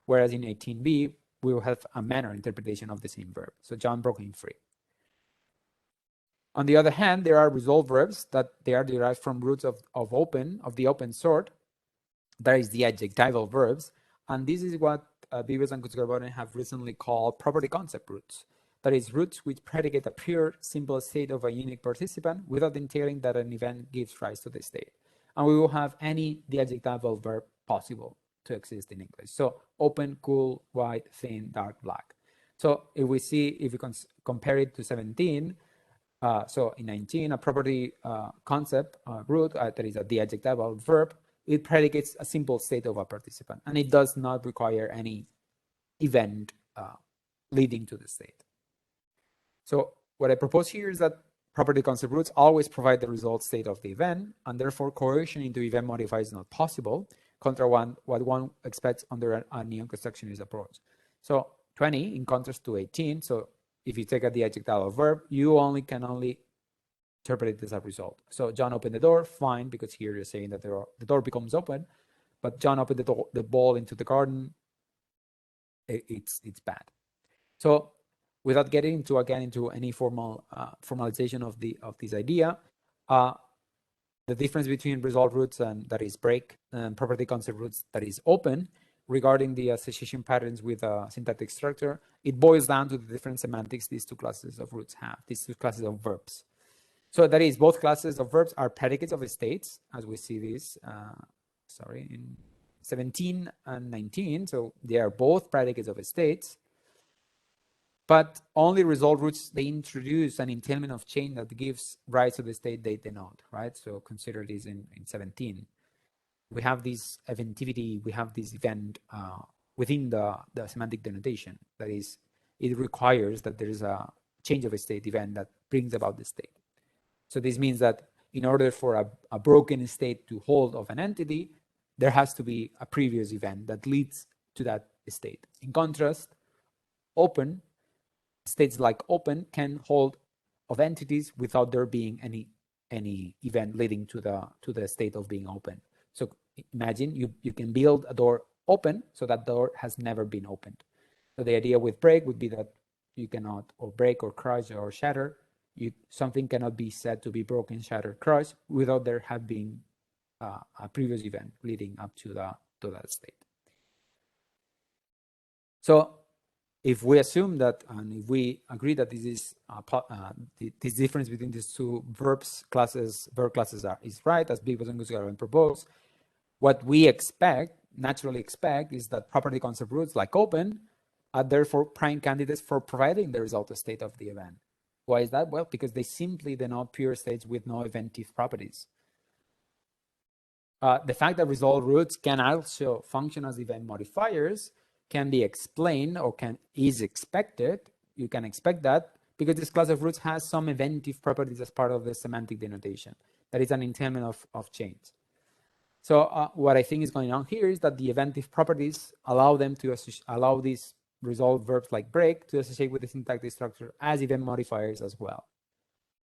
whereas in 18b, we will have a manner interpretation of the same verb. So John broke him free. On the other hand, there are resolved verbs that they are derived from roots of the open sort. That is the adjectival verbs. And this is what Vives and Cuscarbone have recently called property concept roots. That is, roots which predicate a pure, simple state of a unique participant without entailing that an event gives rise to the state. And we will have the adjectival verb possible to exist in English. So open, cool, white, thin, dark, black. So if we compare it to 17, so in 19, a property concept root, that is the adjectival verb, it predicates a simple state of a participant, and it does not require any event leading to the state. So what I propose here is that property concept roots always provide the result state of the event, and therefore coercion into event modifier is not possible, contra what one expects under a neoconstructionist approach. So 20, in contrast to 18, so if you take out the adjectival verb, you can only interpret it as a result. So John opened the door, fine, because here you're saying that the door becomes open, but John opened the ball into the garden, it's bad. So without getting into any formalization of this idea, the difference between result roots and that is break and property concept roots that is open regarding the association patterns with a syntactic structure, it boils down to the different semantics these two classes of roots have, these two classes of verbs. So that is, both classes of verbs are predicates of states, as we see this, in 17 and 19. So they are both predicates of states, but only result roots, they introduce an entailment of chain that gives rise to the state they denote, right? So consider this in 17. We have this eventivity, we have this event within the semantic denotation. That is, it requires that there is a change of a state event that brings about the state. So this means that in order for a broken state to hold of an entity, there has to be a previous event that leads to that state. In contrast, open states like open can hold of entities without there being any event leading to the state of being open. So imagine you can build a door open, so that door has never been opened. So the idea with break would be that you cannot, or break or crush or shatter, something cannot be said to be broken, shattered, crushed without there have been a previous event leading up to that state. So if we assume that, and if we agree that this is this difference between these two verb classes is right, as Big and proposed, what we naturally expect, is that property concept roots like open are therefore prime candidates for providing the result state of the event. Why is that? Well, because they simply denote pure states with no eventive properties. The fact that result roots can also function as event modifiers can be explained, or is expected. You can expect that because this class of roots has some eventive properties as part of the semantic denotation. That is an entailment of chains. So what I think is going on here is that the eventive properties allow them to allow these result verbs like break to associate with the syntactic structure as event modifiers as well.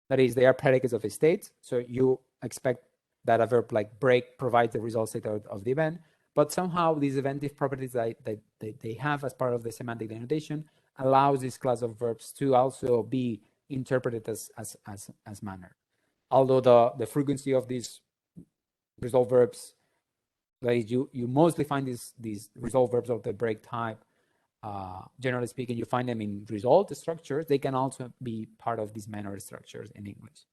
That is, they are predicates of a state. So you expect that a verb like break provides the result state of the event, but somehow these eventive properties that they have as part of the semantic denotation allows this class of verbs to also be interpreted as manner. Although the frequency of these result verbs, that is, you mostly find these result verbs of the break type, generally speaking, you find them in result structures. They can also be part of these manner structures in English.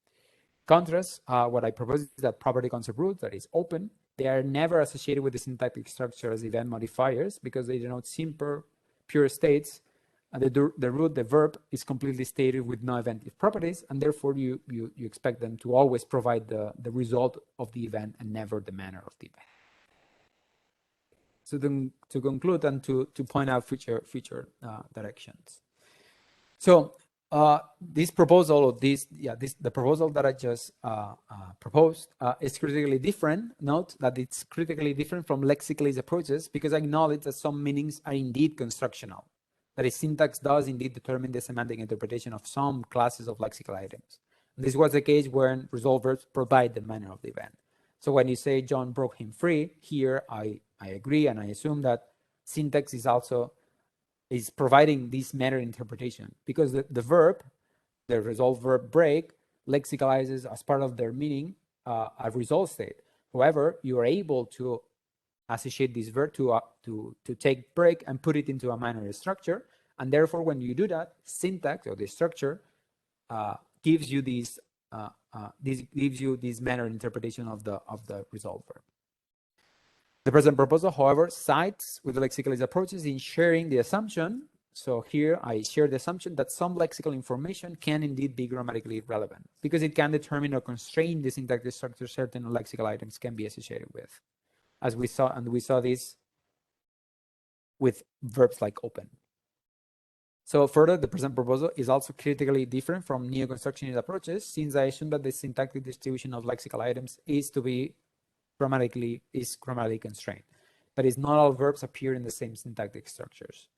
Contrast, what I propose is that property concept roots, that is open, they are never associated with the syntactic structure as event modifiers because they denote simple, pure states. And the root, the verb, is completely stated with no eventive properties, and therefore you expect them to always provide the result of the event and never the manner of the event. So to conclude and to point out future directions. So this proposal, the proposal that I just proposed is critically different. Note that it's critically different from lexicalist approaches because I acknowledge that some meanings are indeed constructional. That is, syntax does indeed determine the semantic interpretation of some classes of lexical items. And this was the case when result verbs provide the manner of the event. So when you say John broke him free, here I agree, and I assume that syntax is providing this manner interpretation because the verb, the result verb break, lexicalizes as part of their meaning a result state. However, you are able to associate this verb to take break and put it into a manner structure, and therefore when you do that, syntax or the structure gives you this manner interpretation of the result verb. The present proposal, however, sides with the lexicalist approaches in sharing the assumption. So here I share the assumption that some lexical information can indeed be grammatically relevant because it can determine or constrain the syntactic structure certain lexical items can be associated with. As we saw, and we saw this with verbs like open. So further, the present proposal is also critically different from neoconstructionist approaches, since I assume that the syntactic distribution of lexical items is grammatically constrained. That is, not all verbs appear in the same syntactic structures.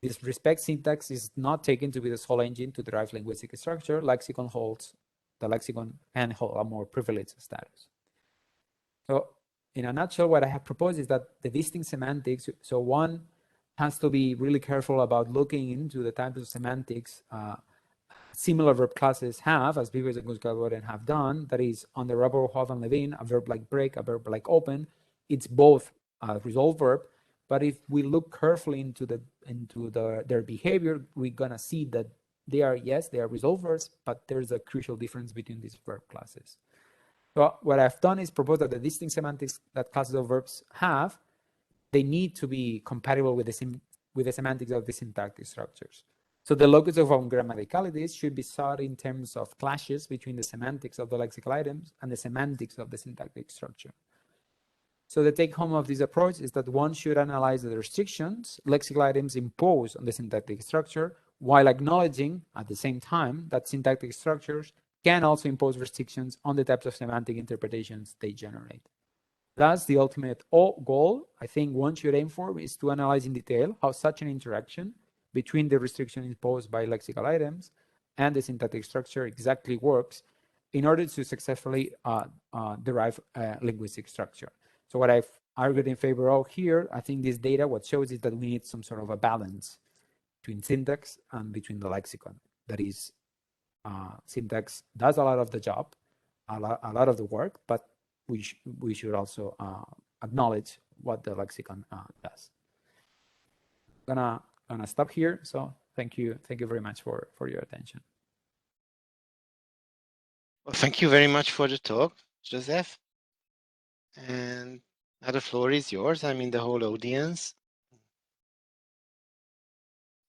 this respect syntax is not taken to be the sole engine to derive linguistic structure. The lexicon can hold a more privileged status. So in a nutshell, what I have proposed is that the distinct semantics, so one has to be really careful about looking into the types of semantics similar verb classes have, as Vives and Consequently have done. That is, on the Rappaport Hovav and Levin, a verb like break, a verb like open, it's both a resolved verb. But if we look carefully into their behavior, we're gonna see that they are resolved verbs, but there's a crucial difference between these verb classes. So what I've done is propose that the distinct semantics that classes of verbs have, they need to be compatible with the semantics of the syntactic structures. So the locus of grammaticalities should be sought in terms of clashes between the semantics of the lexical items and the semantics of the syntactic structure. So the take home of this approach is that one should analyze the restrictions lexical items impose on the syntactic structure, while acknowledging at the same time that syntactic structures can also impose restrictions on the types of semantic interpretations they generate. Thus, the ultimate goal I think one should aim for is to analyze in detail how such an interaction between the restriction imposed by lexical items and the syntactic structure exactly works in order to successfully derive a linguistic structure. So what I've argued in favor of here, I think this data, what shows is that we need some sort of a balance between syntax and between the lexicon. That is, syntax does a lot of the job, a lot of the work, but we should also acknowledge what the lexicon does. Gonna stop here. So thank you very much for your attention. Well, thank you very much for the talk, Joseph. And now the floor is yours. I mean, the whole audience.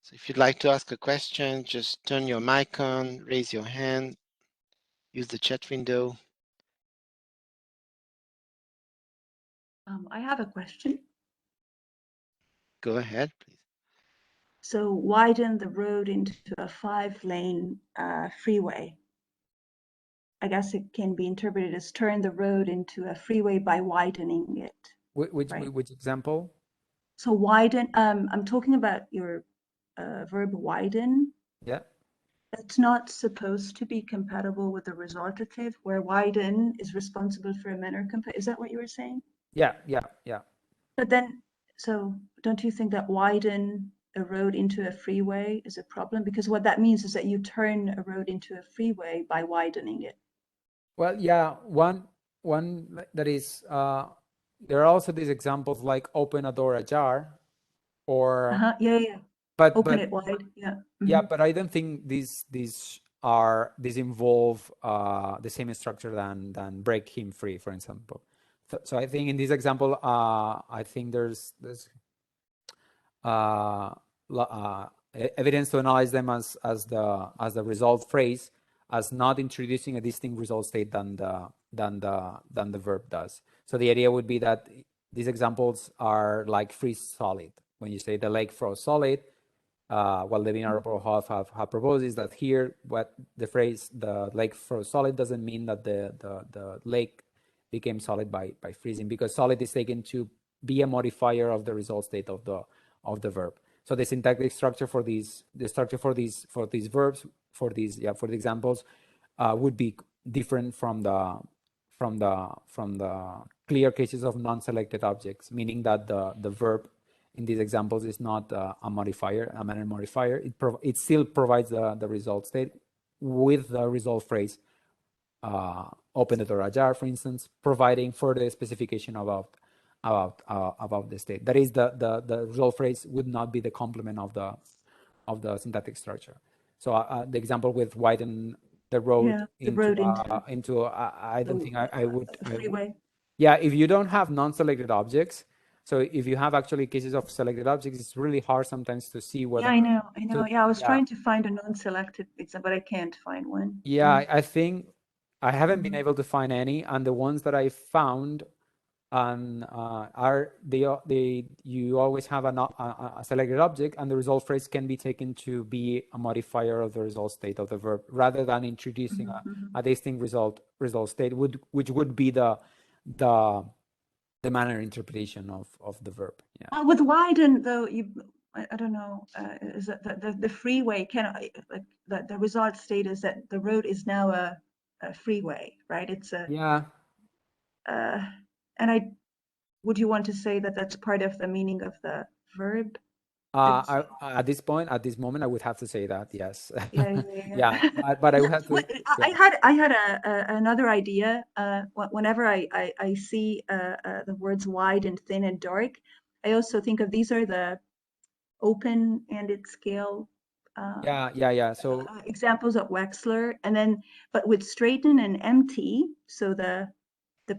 So if you'd like to ask a question, just turn your mic on, raise your hand, use the chat window. I have a question. Go ahead, please. So widen the road into a 5-lane freeway. I guess it can be interpreted as turn the road into a freeway by widening it. Which example? So widen, I'm talking about your verb widen. Yeah. That's not supposed to be compatible with the resultative, where widen is responsible for a manner component. Is that what you were saying? Yeah. But then, so don't you think that widen a road into a freeway is a problem? Because what that means is that you turn a road into a freeway by widening it. Well, yeah, one that is, there are also these examples like open a door ajar, or yeah. but open it wide, yeah. Mm-hmm. Yeah, but I don't think these involve the same structure than break him free, for example. So I think in this example, I think there's evidence to analyze them as the result phrase, as not introducing a distinct result state than the verb does. So the idea would be that these examples are like freeze solid. When you say the lake froze solid, what Levin and Rappaport have proposed is that here, what the phrase "the lake froze solid" doesn't mean that the lake became solid by freezing, because solid is taken to be a modifier of the result state of the verb. So the syntactic structure for these verbs, for the examples, would be different from the clear cases of non-selected objects, meaning that the verb in these examples is not a modifier, a manner modifier. It still provides the result state with the result phrase, open the door ajar, for instance, providing further specification about the state. That is, the result phrase would not be the complement of the syntactic structure. So the example with widen the road into I don't think I would. Freeway. Yeah, if you don't have non-selected objects. So if you have actually cases of selected objects, it's really hard sometimes to see whether. Yeah, I know. Yeah, I was trying to find a non-selected example, but I can't find one. Yeah, I think I haven't been able to find any, and the ones that I found are you always have a selected object, and the result phrase can be taken to be a modifier of the result state of the verb, rather than introducing a distinct result state, which would be the manner interpretation of the verb. Yeah. With widen, though, I don't know, is that the freeway can, like the result state is that the road is now a freeway, right? It's a, Yeah. and would you want to say that that's part of the meaning of the verb? At this point, at this moment, I would have to say that, yes. Yeah. Yeah, but I would have to. I had another idea. Whenever I see the words wide and thin and dark, I also think of these are the open-ended scale Yeah. So examples of Wechsler, and then but with straighten and empty, so the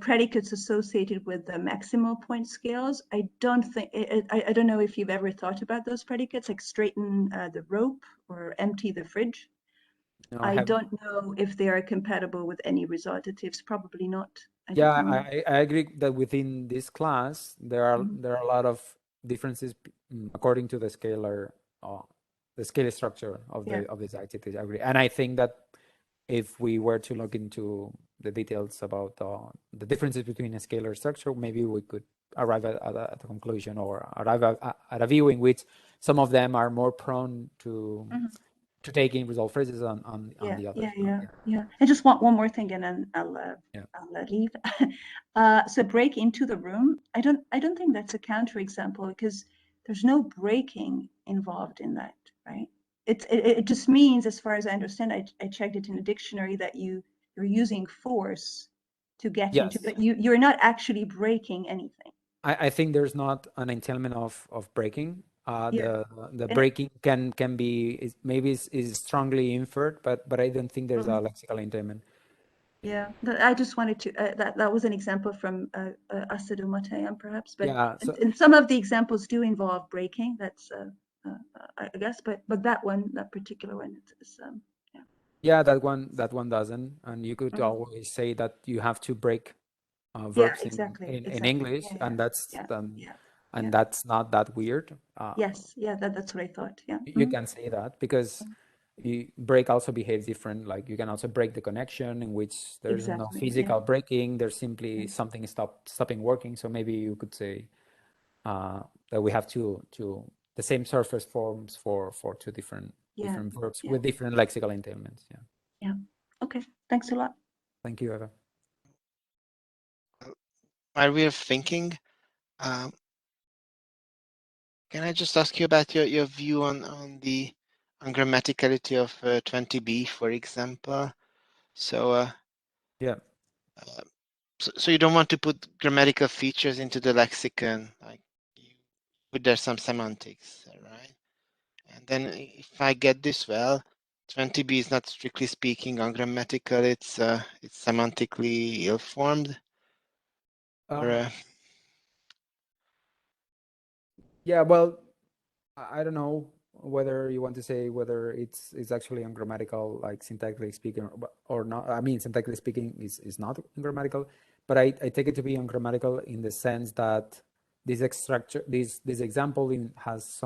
predicates associated with the maximal point scales. I don't think I don't know if you've ever thought about those predicates, like straighten the rope or empty the fridge. no, I don't know if they are compatible with any resultatives. Probably not. Yeah, I agree that within this class there are a lot of differences according to the scalar, the scale structure of these adjectives. I agree, and I think that if we were to look into the details about the differences between a scalar structure, maybe we could arrive at a conclusion or arrive at a view in which some of them are more prone to taking resolved phrases on the others. Yeah. I just want one more thing, and then I'll leave. So break into the room. I don't think that's a counterexample because there's no breaking involved in that, right? It just means, as far as I understand, I checked it in the dictionary, that you're using force to get into, but you're not actually breaking anything. I think there's not an entailment of breaking. The breaking can be maybe is strongly inferred, but I don't think there's a lexical entailment. Yeah, I just wanted to that was an example from Alexiadou Matayam, perhaps, but and some of the examples do involve breaking. That's I guess, but that particular one is that one doesn't, and you could always say that you have to break verbs in English, and that's that's not that weird. Yes, that's what I thought. Yeah, you can say that because break also behaves different. Like you can also break the connection, in which there's no physical breaking. There's simply something stopping working. So maybe you could say that we have the same surface forms for two different verbs with different lexical entailments. Yeah. Okay. Thanks a lot. Thank you, Eva. My way of thinking. Can I just ask you about your view on the grammaticality of 20b, for example? So so you don't want to put grammatical features into the lexicon, like you put there some semantics, right? And then if I get this well, 20b is not strictly speaking ungrammatical, it's semantically ill-formed. Yeah, well, I don't know whether you want to say whether it's actually ungrammatical, like syntactically speaking, or not. I mean, syntactically speaking is not ungrammatical, but I take it to be ungrammatical in the sense that this example has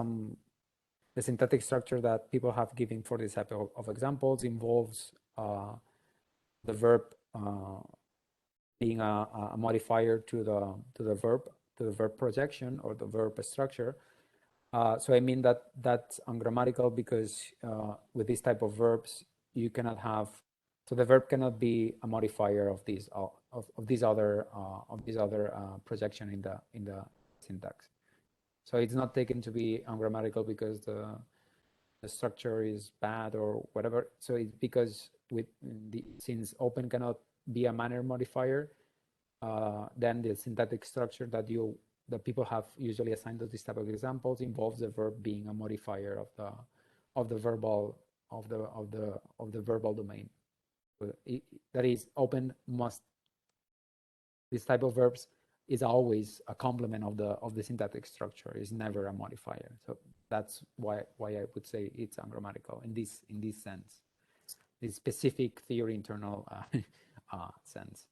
the syntactic structure that people have given for this type of examples involves the verb being a modifier to the verb projection or the verb structure. So I mean that that's ungrammatical because with this type of verbs, you cannot have, so the verb cannot be a modifier of these other projection in the syntax. So it's not taken to be ungrammatical because the structure is bad or whatever. So it's because since open cannot be a manner modifier, then the syntactic structure that people have usually assigned to this type of examples involves the verb being a modifier of the verbal domain. That is, open must, this type of verbs is always a complement of the syntactic structure. Is never a modifier. So that's why I would say it's ungrammatical in this sense, this specific theory internal sense.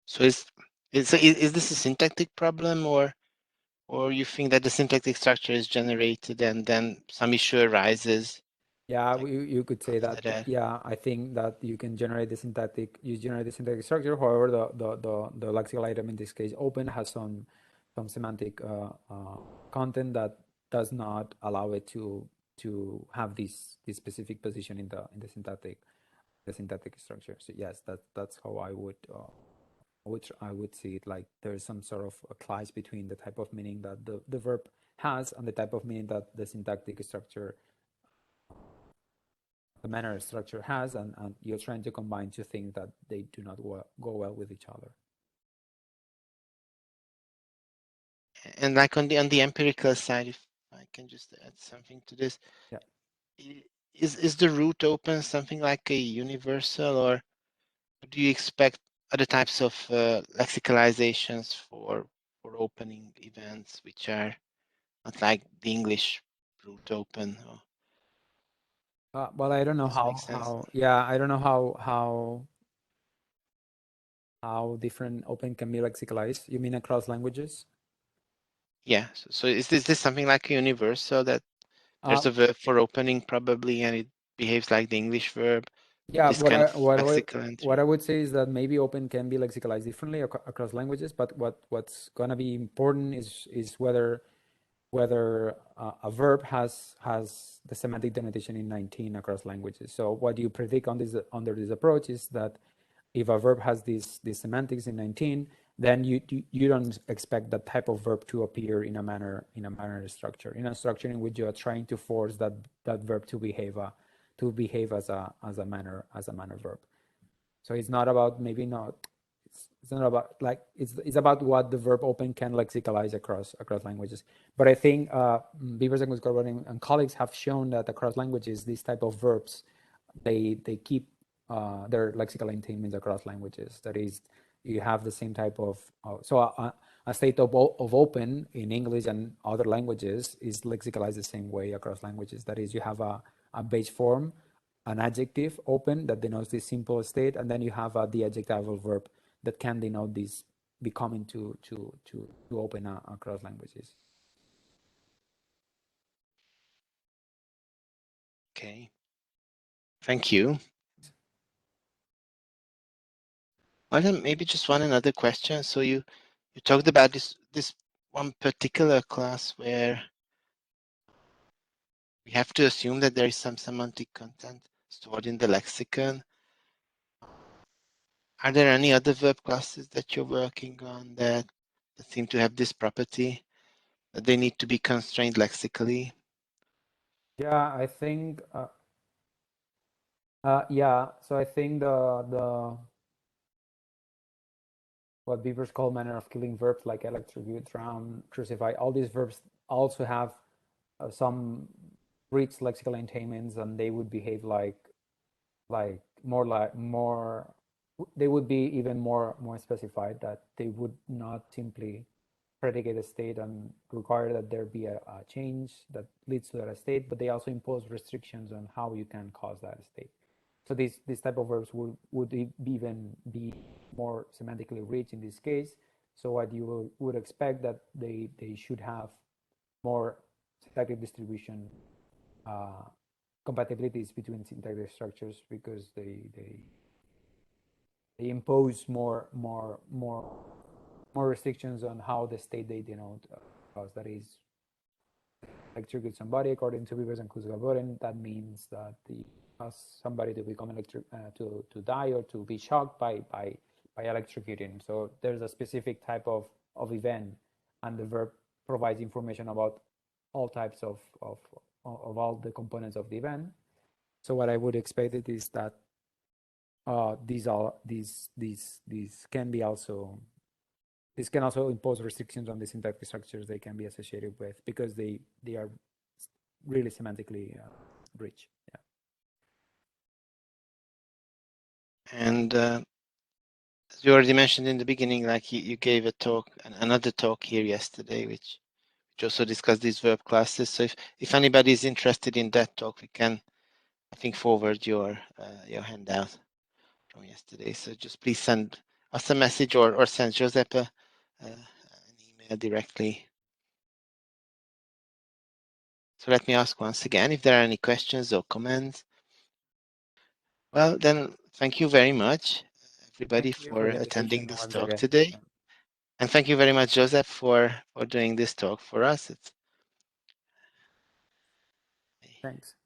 So is this a syntactic problem, or you think that the syntactic structure is generated and then some issue arises? Yeah, you could say that. Yeah, I think that you generate the syntactic structure. However, the lexical item in this case, open, has some semantic content that does not allow it to have this specific position in the syntactic structure. So yes, that's how I would I would see it. Like there's some sort of a clash between the type of meaning that the verb has and the type of meaning that the syntactic structure, the manner structure has, and you're trying to combine two things that they do not go well with each other. And like on the empirical side, if I can just add something to this, yeah, is the root open something like a universal, or do you expect other types of lexicalizations for opening events which are not like the English root open? well, I don't know Does it make sense? I don't know how different open can be lexicalized. You mean across languages? Yeah. So is this something like a universal, that there's a verb for opening probably, and it behaves like the English verb? Yeah, This kind of lexical entry. what I would say is that maybe open can be lexicalized differently across languages, but what's gonna be important is whether a verb has the semantic denotation in 19 across languages. So what you predict on this under this approach is that if a verb has these semantics in 19, then you don't expect that type of verb to appear in a manner structure, in a structure in which you are trying to force that verb to behave as a manner verb. So it's not about it's not about like it's about what the verb open can lexicalize across languages. But I think Beavers and colleagues have shown that across languages, these type of verbs they keep their lexical attainments across languages. That is, you have the same type of a state of open in English and other languages is lexicalized the same way across languages. That is, you have a base form, an adjective open that denotes this simple state, and then you have the adjectival verb that can denote this becoming to open across languages. Okay. Thank you. Well, then maybe just another question. So you talked about this one particular class where we have to assume that there is some semantic content stored in the lexicon. Are there any other verb classes that you're working on that seem to have this property, that they need to be constrained lexically? Yeah, I think. Yeah, so I think the what Beavers call manner of killing verbs like electrocute, drown, crucify. All these verbs also have some rich lexical attainments, and they would behave like more. They would be even more specified, that they would not simply predicate a state and require that there be a change that leads to that state, but they also impose restrictions on how you can cause that state. So these type of verbs would even be more semantically rich in this case. So what you would expect that they should have more syntactic distribution compatibilities between syntactic structures, because they impose more restrictions on how the state they denote that is electrocute somebody according to Beavers and Kuzgaboren. That means that the somebody to become to die or to be shocked by electrocuting. So there's a specific type of event, and the verb provides information about all types of all the components of the event. So what I would expect it is that these can be also. This can also impose restrictions on the syntactic structures they can be associated with, because they are really semantically rich. Yeah. And as you already mentioned in the beginning, like you gave a talk, another talk here yesterday, which also discussed these verb classes. So if anybody is interested in that talk, we can, I think, forward your handout from yesterday. So just please send us a message or send Josep an email directly. So let me ask once again if there are any questions or comments. Well, then, thank you very much, everybody, for attending this talk today. Yeah. And thank you very much, Josep, for doing this talk for us. Thanks.